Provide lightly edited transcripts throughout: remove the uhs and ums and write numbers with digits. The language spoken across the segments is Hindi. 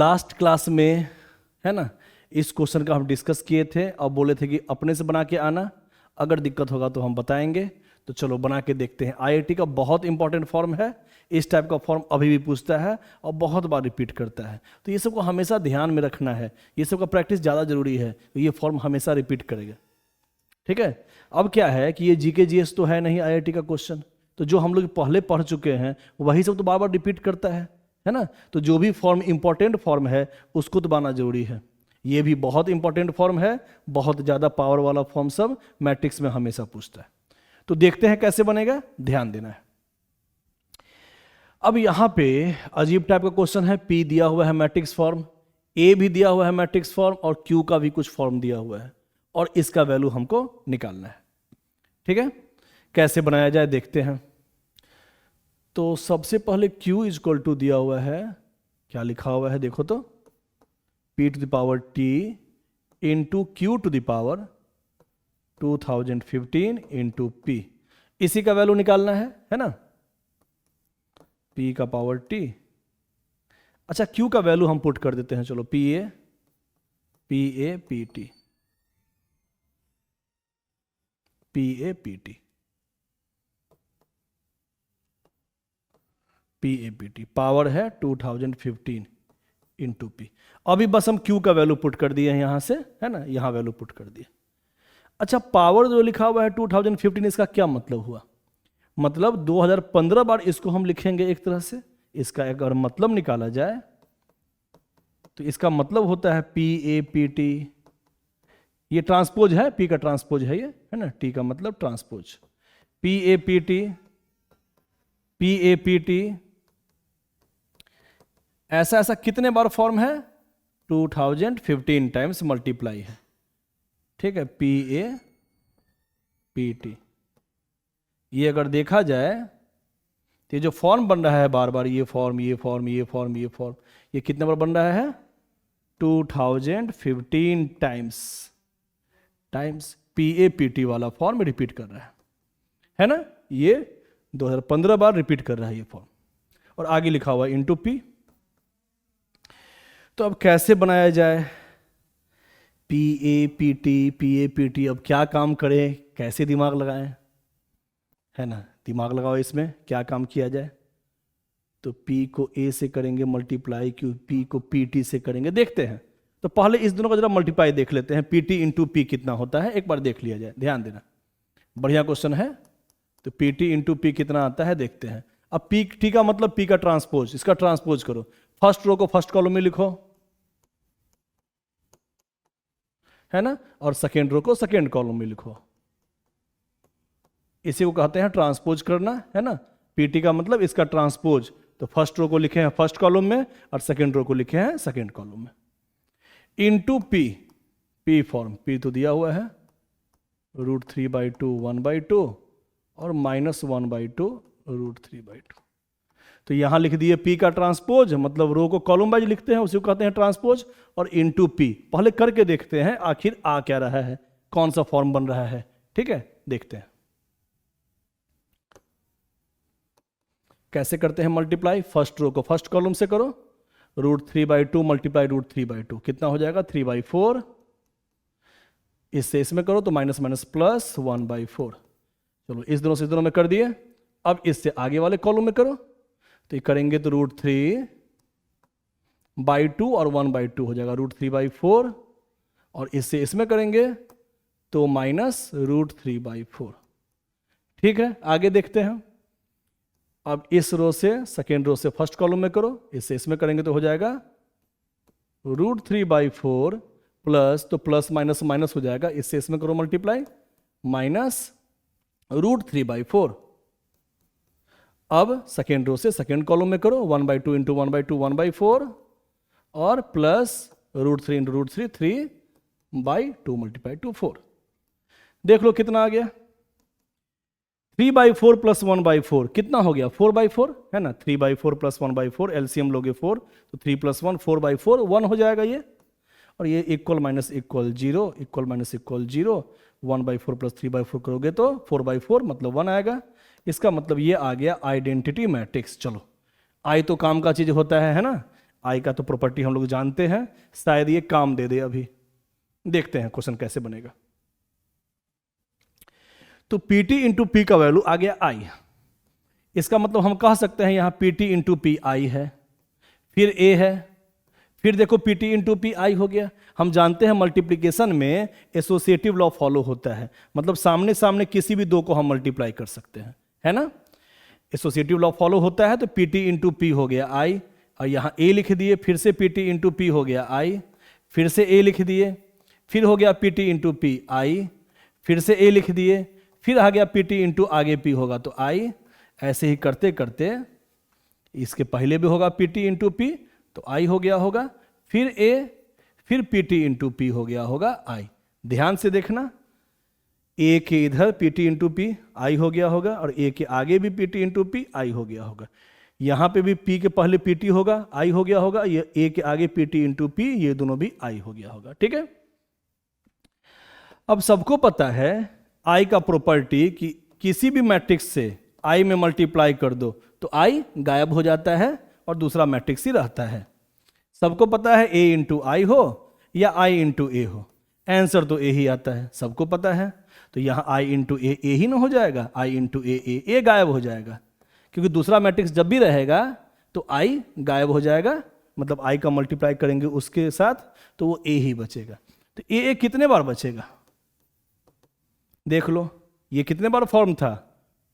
लास्ट क्लास में है ना इस क्वेश्चन का हम डिस्कस किए थे और बोले थे कि अपने से बना के आना, अगर दिक्कत होगा तो हम बताएंगे। तो चलो बना के देखते हैं। आईआईटी का बहुत इंपॉर्टेंट फॉर्म है, इस टाइप का फॉर्म अभी भी पूछता है और बहुत बार रिपीट करता है, तो ये सबको हमेशा ध्यान में रखना है, ये सब का प्रैक्टिस ज़्यादा जरूरी है। तो ये फॉर्म हमेशा रिपीट करेगा, ठीक है। अब क्या है कि ये जीके जीएस तो है नहीं आईआईटी का क्वेश्चन, तो जो हम लोग पहले पढ़ चुके हैं वही सब तो बार बार रिपीट करता है ना। तो जो भी फॉर्म इंपॉर्टेंट फॉर्म है उसको तो बनाना जरूरी है। ये भी बहुत इंपॉर्टेंट फॉर्म है, बहुत ज़्यादा पावर वाला फॉर्म सब मैट्रिक्स में हमेशा पूछता है। तो देखते हैं कैसे बनेगा, ध्यान देना है। अब यहां पे अजीब टाइप का क्वेश्चन है, पी दिया हुआ है मैट्रिक्स फॉर्म, ए भी दिया हुआ है मैट्रिक्स फॉर्म और क्यू का भी कुछ फॉर्म दिया हुआ है और इसका वैल्यू हमको निकालना है, ठीक है। कैसे बनाया जाए देखते हैं। तो सबसे पहले Q इजक्वल टू दिया हुआ है, क्या लिखा हुआ है देखो तो, P to the power T into Q to the power 2015 into P, इसी का वैल्यू निकालना है ना। P का पावर T, अच्छा Q का वैल्यू हम पुट कर देते हैं, चलो PA PT PA PT PAPT, power है 2015 इंटू P। अभी बस हम Q का वैल्यू पुट कर दिए हैं यहां से, है ना, यहां वैल्यू पुट कर दिए। अच्छा पावर जो लिखा हुआ है 2015, इसका क्या मतलब हुआ, मतलब 2015 बार इसको हम लिखेंगे एक तरह से। इसका अगर मतलब निकाला जाए तो इसका मतलब होता है PAPT, ये ट्रांसपोज है, P का ट्रांसपोज है ये, है ना, T का मतलब ट्रांसपोज, PAPT ऐसा ऐसा कितने बार फॉर्म है, 2015 टाइम्स मल्टीप्लाई है, ठीक है, PAPT। ये अगर देखा जाए तो ये जो फॉर्म बन रहा है बार बार, ये फॉर्म ये फॉर्म ये फॉर्म ये फॉर्म, ये कितने बार बन रहा है, 2015 टाइम्स PAPT वाला फॉर्म रिपीट कर रहा है ना। ये 2015 बार रिपीट कर रहा है ये फॉर्म, और आगे लिखा हुआ इंटू P। तो अब कैसे बनाया जाए, PAPT अब क्या काम करें, कैसे दिमाग लगाएं, है ना, दिमाग लगाओ इसमें क्या काम किया जाए। तो P को A से करेंगे मल्टीप्लाई, क्यों P को PT से करेंगे, देखते हैं। तो पहले इस दोनों का जरा मल्टीप्लाई देख लेते हैं, PT इंटू P कितना होता है एक बार देख लिया जाए, ध्यान देना, बढ़िया क्वेश्चन है। तो PT इंटू P कितना आता है देखते हैं। अब PT का मतलब P का ट्रांसपोज, इसका ट्रांसपोज करो, फर्स्ट रो को फर्स्ट कॉलम में लिखो, है ना, और सेकेंड रो को सेकेंड कॉलम में लिखो, इसी को कहते हैं ट्रांसपोज करना, है ना। PT का मतलब इसका ट्रांसपोज, तो फर्स्ट रो को लिखे हैं फर्स्ट कॉलम में और सेकेंड रो को लिखे हैं सेकेंड कॉलम में, इंटू P फॉर्म, P तो दिया हुआ है √3/2 1/2 और -1/2 √3/2। तो यहां लिख दिए P का ट्रांसपोज, मतलब रो को कॉलम वाइज लिखते हैं उसी को कहते हैं ट्रांसपोज, और इंटू P। पहले करके देखते हैं आखिर आ क्या रहा है, कौन सा फॉर्म बन रहा है, ठीक है, देखते हैं कैसे करते हैं मल्टीप्लाई। फर्स्ट रो को फर्स्ट कॉलम से करो, √3/2 मल्टीप्लाई √3/2 कितना हो जाएगा 3/4, इससे इसमें करो तो माइनस माइनस प्लस 1/4। चलो इस दोनों से इस दोनों में कर दिए। अब इससे आगे वाले कॉलम में करो, तो ये करेंगे तो √3/2 और 1/2 हो जाएगा √3/4, और इससे इसमें करेंगे तो माइनस √3/4, ठीक है। आगे देखते हैं। अब इस रो से सेकेंड रो से फर्स्ट कॉलम में करो, इससे इसमें करेंगे तो हो जाएगा √3/4 प्लस, तो प्लस माइनस माइनस हो जाएगा, इससे इसमें करो मल्टीप्लाई, माइनस √3/4। अब सेकेंड रो से सेकेंड कॉलम में करो, 1/2 इंटू 1/2 1/4 और प्लस √3 इंटू √3 3/2 मल्टीप्लाई टू 4। देख लो कितना आ गया, 3/4 प्लस 1/4 कितना हो गया 4/4, है ना, 3/4 प्लस 1/4, एलसीएम लोगे 4, तो 3 + 1 4/4 1 हो जाएगा ये, और ये equal minus equal 0, equal minus equal 0, 1/4 plus 3/4 करोगे तो 4/4 मतलब 1 आएगा। इसका मतलब ये आ गया आइडेंटिटी मैट्रिक्स। चलो आई तो काम का चीज होता है ना, आई का तो प्रॉपर्टी हम लोग जानते हैं, शायद ये काम दे दे। अभी देखते हैं क्वेश्चन कैसे बनेगा। तो पीटी इंटू पी का वैल्यू आ गया आई। इसका मतलब हम कह सकते हैं यहां पीटी इंटू पी आई है, फिर ए है, फिर देखो पीटी इंटू पी आई हो गया। हम जानते हैं मल्टीप्लिकेशन में एसोसिएटिव लॉ फॉलो होता है, मतलब सामने सामने किसी भी दो को हम मल्टीप्लाई कर सकते हैं, है ना। एसोसिएटिव लॉ फॉलो होता है, तो पीटी इंटू पी हो गया आई, और यहाँ ए लिख दिए, फिर से पीटी इंटू पी हो गया आई, फिर से ए लिख दिए, फिर हो गया पीटी इंटू पी आई, फिर से ए लिख दिए, फिर आ गया पीटी इंटू आगे पी होगा तो आई। ऐसे ही करते करते इसके पहले भी होगा पीटी इंटू पी तो आई हो गया होगा, फिर ए, फिर पीटी इंटू पी हो गया होगा आई। ध्यान से देखना, ए के इधर पीटी इंटू पी आई हो गया होगा, और ए के आगे भी पीटी इंटू पी आई हो गया होगा। यहां पे भी पी के पहले पीटी होगा, आई हो गया होगा, ये ए के आगे पीटी इंटू पी, ये दोनों भी आई हो गया होगा। ठीक है। अब सबको पता है आई का प्रॉपर्टी कि किसी भी मैट्रिक्स से आई में मल्टीप्लाई कर दो तो आई गायब हो जाता है और दूसरा मैट्रिक्स ही रहता है। सबको पता है ए इंटू आई हो या आई इंटू ए हो, आंसर तो ए ही आता है, सबको पता है। तो यहाँ आई इंटू ए ही ना हो जाएगा, आई इंटू ए गायब हो जाएगा, क्योंकि दूसरा मैट्रिक्स जब भी रहेगा तो आई गायब हो जाएगा, मतलब आई का मल्टीप्लाई करेंगे उसके साथ तो वो ए ही बचेगा। तो ए कितने बार बचेगा देख लो, ये कितने बार फॉर्म था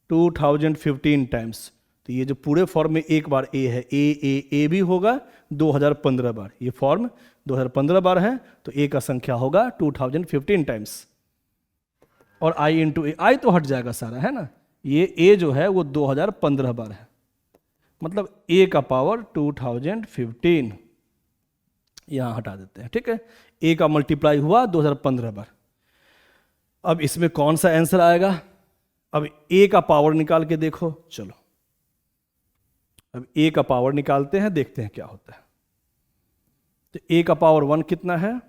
2015 टाइम्स, तो ये जो पूरे फॉर्म में एक बार ए है, ए भी होगा 2015 बार, ये फॉर्म 2015 बार है तो ए का संख्या होगा 2015 टाइम्स। और आई इंटू ए, आई तो हट जाएगा सारा, है ना, ये ए जो है वो 2015 बार है, मतलब ए का पावर 2015 यहां हटा देते हैं। ठीक है, ए का मल्टीप्लाई हुआ 2015 बार। अब इसमें कौन सा आंसर आएगा, अब ए का पावर निकाल के देखो, चलो अब ए का पावर निकालते हैं, देखते हैं क्या होता है। तो ए का पावर 1 कितना है,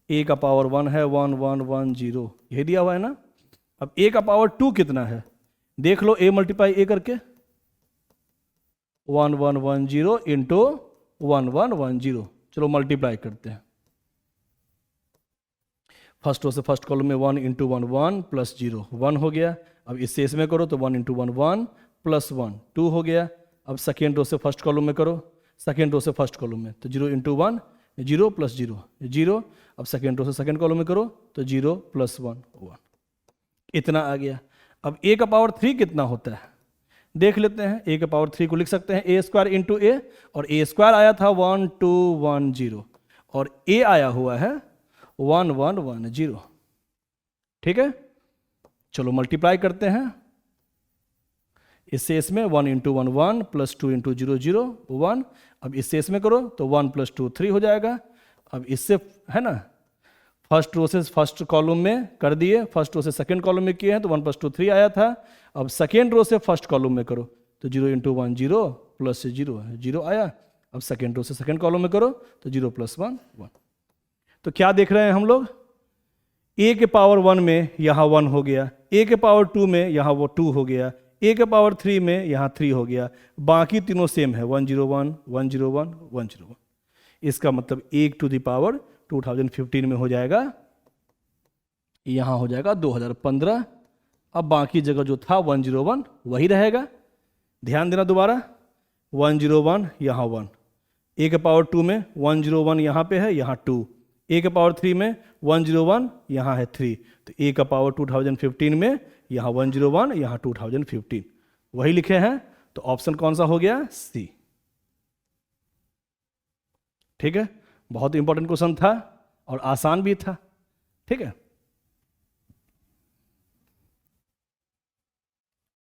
ए का पावर 1 है 1 1 1 0, यही दिया हुआ है ना। अब ए का पावर 2 कितना है, देख लो, ए मल्टीप्लाई ए करके 1 1 1 0 इंटू 1 1 1 0, चलो मल्टीप्लाई करते हैं। फर्स्ट रो से फर्स्ट कॉलम में 1 इंटू 1 1 प्लस 0 1 हो गया। अब इससे इसमें करो तो 1 इंटू 1 1 प्लस 1 2 हो गया। अब सेकेंड रो से फर्स्ट कॉलम में करो, सेकेंड रो से फर्स्ट कॉलम में तो 0 इंटू 1 0 प्लस 0 0। अब सेकेंड रो से सेकेंड कॉलम में करो तो 0 प्लस 1 1, इतना आ गया। अब ए का पावर 3 कितना होता है देख लेते हैं। ए का पावर 3 को लिख सकते हैं ए स्क्वायर इंटू ए, और ए स्क्वायर आया था 1 2 1 0 और ए आया हुआ है 1 1 1 0। ठीक है, चलो मल्टीप्लाई करते हैं इससे इसमें 1 इंटू 1 1 प्लस 2 इंटू 0 0 1। अब इससे इसमें करो तो 1 प्लस 2 3 हो जाएगा। अब इससे है ना, फर्स्ट रो से फर्स्ट कॉलम में कर दिए, फर्स्ट रो से सेकेंड कॉलम में किए हैं तो 1 प्लस 2 3 आया था। अब सेकेंड रो से फर्स्ट कॉलम में करो तो 0 इंटू 1 0 प्लस 0 0 आया। अब सेकेंड रो से सेकेंड कॉलम में करो तो 0 प्लस 1 1। तो क्या देख रहे हैं हम लोग, ए के पावर 1 में यहाँ 1 हो गया, ए के पावर 2 में यहाँ वो 2 हो गया, ए के पावर 3 में यहाँ 3 हो गया, बाकी तीनों सेम है 1 0 1 1 0 1 1 0 1। इसका मतलब 1 टू द पावर 2015 में हो जाएगा, यहाँ हो जाएगा 2015। अब बाकी जगह जो था 1 0 1 वही रहेगा। ध्यान देना दोबारा, 1 0 1 यहाँ 1, ए के पावर 2 में 1 0 1 यहाँ पे है, यहाँ 2, ए के पावर 3 में 1 0 1 यहाँ है 3, तो ए का पावर 2015 में यहाँ 1 0 1 यहाँ 2015 वही लिखे हैं। तो ऑप्शन कौन सा हो गया, सी। ठीक है, बहुत इंपॉर्टेंट क्वेश्चन था और आसान भी था। ठीक है।